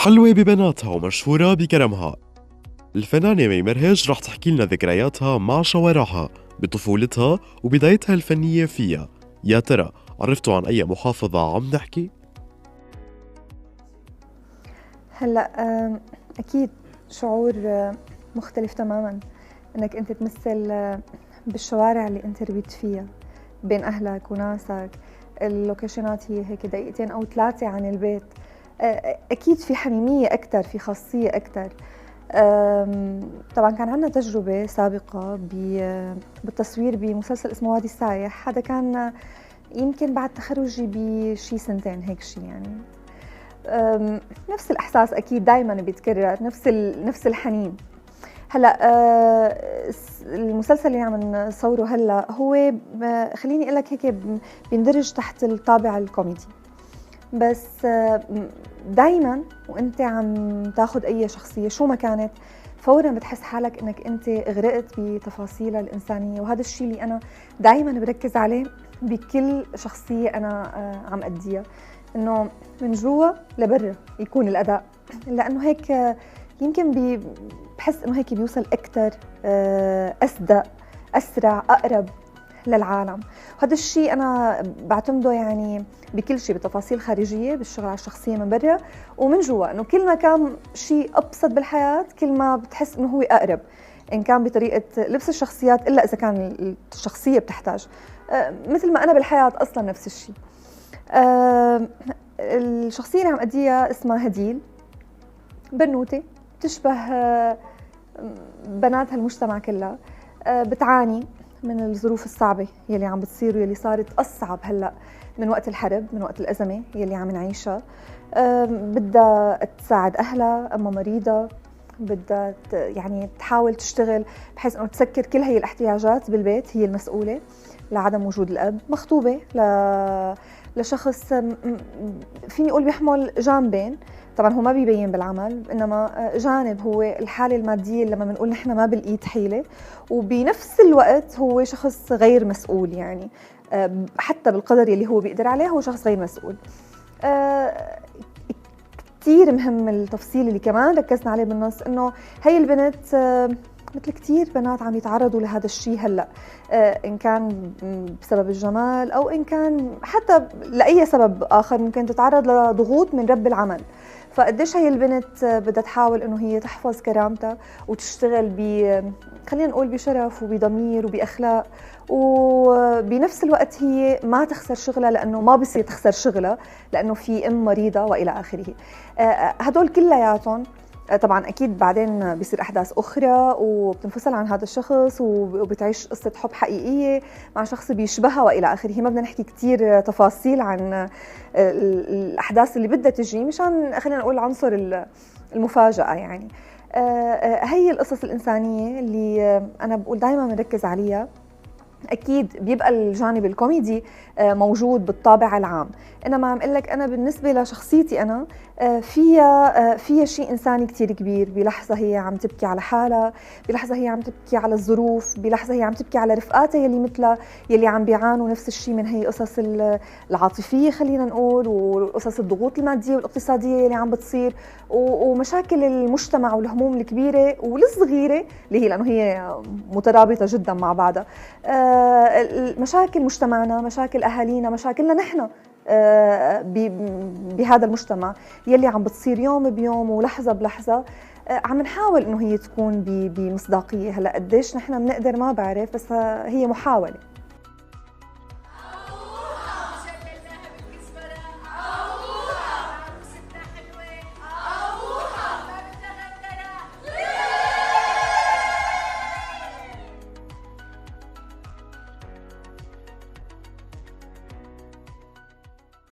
حلوة ببناتها ومشهورة بكرمها. الفنانة مي مرهج رح تحكي لنا ذكرياتها مع شوارعها بطفولتها وبدايتها الفنية فيها. يا ترى عرفتوا عن أي محافظة عم نحكي؟ هلا اكيد شعور مختلف تماما انك انت تمثل بالشوارع اللي انت ربيت فيها بين اهلك وناسك. اللوكيشنات هي هيك دقيقتين او ثلاثه عن البيت. اكيد في حميميه اكثر، في خاصيه اكثر. طبعا كان عندنا تجربه سابقه بالتصوير بمسلسل اسمه وادي السايح. هذا كان يمكن بعد تخرجي بشي سنتين هيك شي يعني. نفس الإحساس أكيد دايماً بيتكرر، نفس الحنين. هلا المسلسل اللي عم نصوره هلا هو خليني أقول لك هيك بيندرج تحت الطابع الكوميدي، بس دايماً وأنت عم تاخذ أي شخصية شو ما كانت فوراً بتحس حالك إنك أنت غرقت بتفاصيلها الإنسانية، وهذا الشيء اللي أنا دايماً بركز عليه بكل شخصية أنا عم أديها، إنه من جوا لبرا يكون الأداء، لأنه هيك يمكن بحس إنه هيك بيوصل أكثر، أصدق، أسرع، أقرب للعالم. وهذا الشيء أنا بعتمده يعني بكل شيء، بتفاصيل خارجية، بالشغل على الشخصية من برا ومن جوا، إنه كل ما كان شيء أبسط بالحياة كل ما بتحس إنه هو أقرب، إن كان بطريقة لبس الشخصيات إلا إذا كان الشخصية بتحتاج، مثل ما أنا بالحياة أصلا نفس الشيء. الشخصية اللي عم أديها اسمها هديل، بنوتة تشبه بنات هالمجتمع كلها، بتعاني من الظروف الصعبة يلي عم بتصير ويلي صارت أصعب هلأ من وقت الحرب، من وقت الأزمة يلي عم نعيشها. بدها تساعد أهلها، أما مريضة، بدها يعني تحاول تشتغل بحيث أنه تسكر كل هي الاحتياجات بالبيت، هي المسؤولة لعدم وجود الأب. مخطوبة لشخص فيني أقول بيحمل جانبين، طبعا هو ما بيبين بالعمل، إنما جانب هو الحالة المادية لما بنقول نحن ما بالإيد حيلة، وبنفس الوقت هو شخص غير مسؤول، يعني حتى بالقدر اللي هو بيقدر عليه هو شخص غير مسؤول. كتير مهم التفصيل اللي كمان ركزنا عليه بالنص، إنه هي البنت مثل كتير بنات عم يتعرضوا لهذا الشيء هلأ، إن كان بسبب الجمال أو إن كان حتى لأي سبب آخر ممكن تتعرض لضغوط من رب العمل. فقديش هي البنت بدها تحاول إنه هي تحفظ كرامتها وتشتغل خلينا نقول بشرف وبضمير وبأخلاق، وبنفس الوقت هي ما تخسر شغلها، لأنه ما بصير تخسر شغلها لأنه في أم مريضة وإلى آخره. هدول كلياتهم طبعا اكيد بعدين بيصير احداث اخرى وبتنفصل عن هذا الشخص وبتعيش قصه حب حقيقيه مع شخص بيشبهها والى اخره. ما بدنا نحكي كثير تفاصيل عن الاحداث اللي بدها تجي مشان خلينا نقول عنصر المفاجاه يعني. هي القصص الانسانيه اللي انا بقول دائما بنركز عليها. اكيد بيبقى الجانب الكوميدي موجود بالطابع العام، انما عم اقول لك انا بالنسبه لشخصيتي انا فيها شيء انساني كتير كبير. بلحظه هي عم تبكي على حالها، بلحظه هي عم تبكي على الظروف، بلحظه هي عم تبكي على رفقاتها يلي مثلها يلي عم بيعانوا نفس الشيء من هي قصص العاطفيه خلينا نقول، وقصص الضغوط الماديه والاقتصاديه يلي عم بتصير، ومشاكل المجتمع والهموم الكبيره والصغيره اللي هي لانه هي مترابطه جدا مع بعضها. مشاكل مجتمعنا، مشاكل اهالينا، مشاكلنا نحن بهذا المجتمع يلي عم بتصير يوم بيوم ولحظه بلحظه. عم نحاول انه هي تكون بمصداقيه. هلا قديش نحن بنقدر ما بعرف، بس هي محاوله.